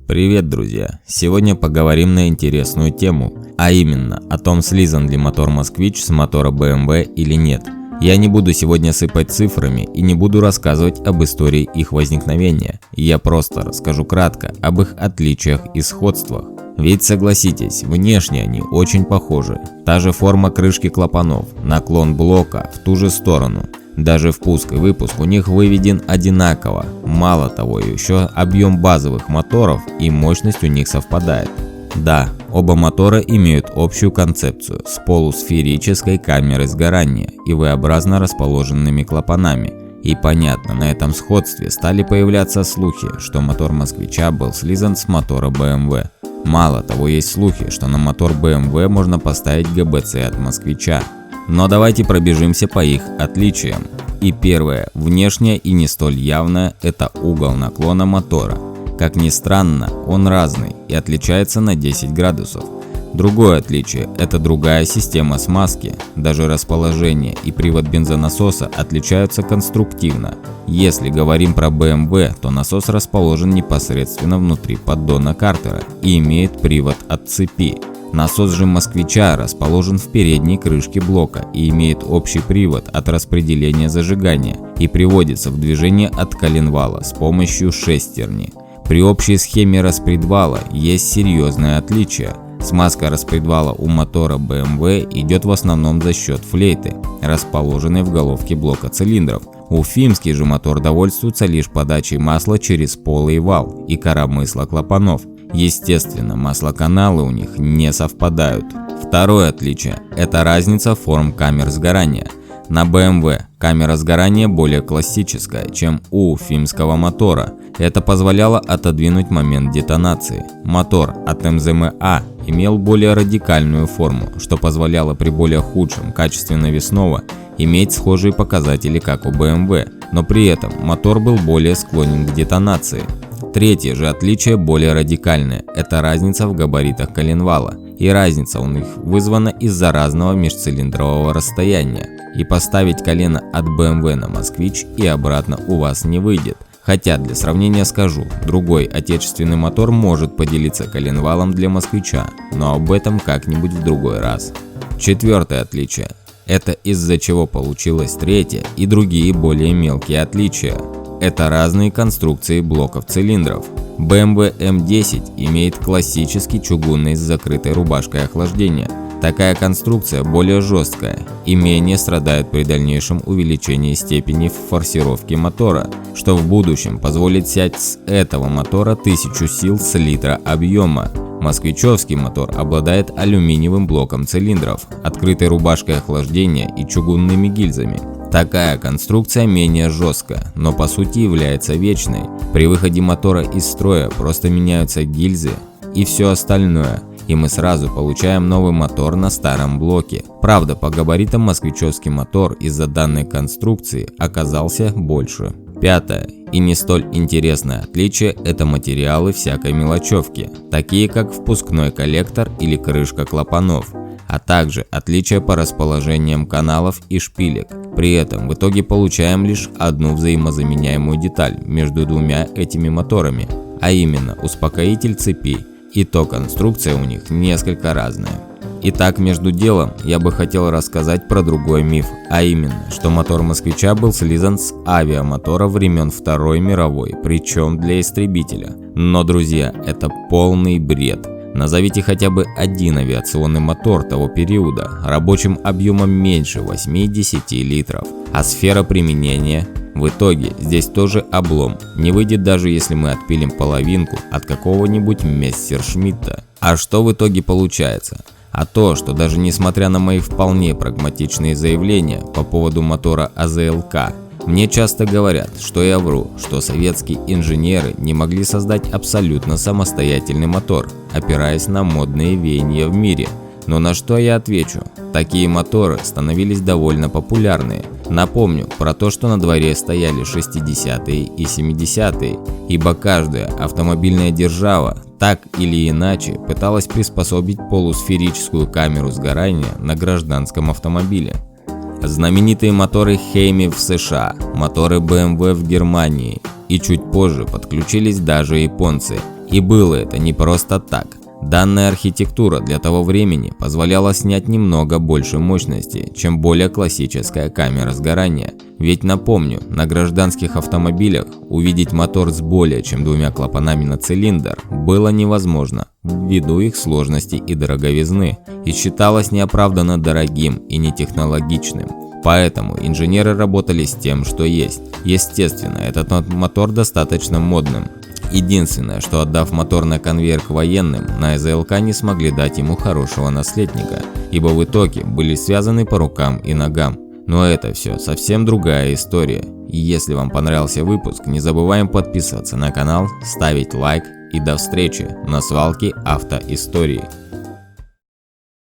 Привет, друзья! Сегодня поговорим на интересную тему, а именно о том, слизан ли мотор Москвич с мотора BMW или нет. Я не буду сегодня сыпать цифрами и не буду рассказывать об истории их возникновения. Я просто расскажу кратко об их отличиях и сходствах. Ведь согласитесь, внешне они очень похожи. Та же форма крышки клапанов, наклон блока в ту же сторону. Даже впуск и выпуск у них выведен одинаково. Мало того, еще объем базовых моторов и мощность у них совпадает. Да, оба мотора имеют общую концепцию с полусферической камерой сгорания и V-образно расположенными клапанами. И понятно, на этом сходстве стали появляться слухи, что мотор Москвича был слизан с мотора BMW. Мало того, есть слухи, что на мотор BMW можно поставить ГБЦ от Москвича. Но давайте пробежимся по их отличиям. И первое, внешнее и не столь явное, это угол наклона мотора. Как ни странно, он разный и отличается на 10 градусов. Другое отличие – это другая система смазки. Даже расположение и привод бензонасоса отличаются конструктивно. Если говорим про BMW, то насос расположен непосредственно внутри поддона картера и имеет привод от цепи. Насос же Москвича расположен в передней крышке блока и имеет общий привод от распределения зажигания и приводится в движение от коленвала с помощью шестерни. При общей схеме распредвала есть серьезное отличие. Смазка распредвала у мотора BMW идет в основном за счет флейты, расположенной в головке блока цилиндров. Уфимский же мотор довольствуется лишь подачей масла через полый вал и коромысла клапанов. Естественно, маслоканалы у них не совпадают. Второе отличие – это разница форм камер сгорания. На BMW камера сгорания более классическая, чем у уфимского мотора. Это позволяло отодвинуть момент детонации. Мотор от МЗМА имел более радикальную форму, что позволяло при более худшем качестве навесного иметь схожие показатели, как у BMW, но при этом мотор был более склонен к детонации. Третье же отличие более радикальное – это разница в габаритах коленвала. И разница у них вызвана из-за разного межцилиндрового расстояния. И поставить колено от BMW на Москвич и обратно у вас не выйдет. Хотя для сравнения скажу, другой отечественный мотор может поделиться коленвалом для Москвича, но об этом как-нибудь в другой раз. Четвертое отличие – это из-за чего получилось третье и другие более мелкие отличия. Это разные конструкции блоков цилиндров. BMW M10 имеет классический чугунный с закрытой рубашкой охлаждения. Такая конструкция более жесткая и менее страдает при дальнейшем увеличении степени форсировки мотора, что в будущем позволит снять с этого мотора 1000 сил с литра объема. Москвичевский мотор обладает алюминиевым блоком цилиндров, открытой рубашкой охлаждения и чугунными гильзами. Такая конструкция менее жесткая, но по сути является вечной. При выходе мотора из строя просто меняются гильзы и все остальное, и мы сразу получаем новый мотор на старом блоке. Правда, по габаритам москвичевский мотор из-за данной конструкции оказался больше. Пятое и не столь интересное отличие – это материалы всякой мелочевки, такие как впускной коллектор или крышка клапанов, а также отличия по расположениям каналов и шпилек. При этом в итоге получаем лишь одну взаимозаменяемую деталь между двумя этими моторами, а именно успокоитель цепи, и то конструкция у них несколько разная. Итак, между делом я бы хотел рассказать про другой миф, а именно, что мотор Москвича был слизан с авиамотора времен Второй мировой, причем для истребителя. Но, друзья, это полный бред. Назовите хотя бы один авиационный мотор того периода, рабочим объемом меньше 8-10 литров, а сфера применения? В итоге здесь тоже облом, не выйдет даже если мы отпилим половинку от какого-нибудь Мессершмитта. А что в итоге получается? А то, что даже несмотря на мои вполне прагматичные заявления по поводу мотора АЗЛК, мне часто говорят, что я вру, что советские инженеры не могли создать абсолютно самостоятельный мотор, опираясь на модные веяния в мире. Но на что я отвечу? Такие моторы становились довольно популярны. Напомню про то, что на дворе стояли 60-е и 70-е, ибо каждая автомобильная держава так или иначе пыталась приспособить полусферическую камеру сгорания на гражданском автомобиле. Знаменитые моторы Hemi в США, моторы BMW в Германии и чуть позже подключились даже японцы. И было это не просто так. Данная архитектура для того времени позволяла снять немного больше мощности, чем более классическая камера сгорания. Ведь напомню, на гражданских автомобилях увидеть мотор с более чем 2 клапанами на цилиндр было невозможно ввиду их сложности и дороговизны, и считалось неоправданно дорогим и нетехнологичным. Поэтому инженеры работали с тем, что есть. Естественно, этот мотор достаточно модным. Единственное, что отдав мотор на конвейер к военным, на ЗЛК не смогли дать ему хорошего наследника, ибо в итоге были связаны по рукам и ногам. Но это все совсем другая история. И если вам понравился выпуск, не забываем подписываться на канал, ставить лайк и до встречи на свалке автоистории.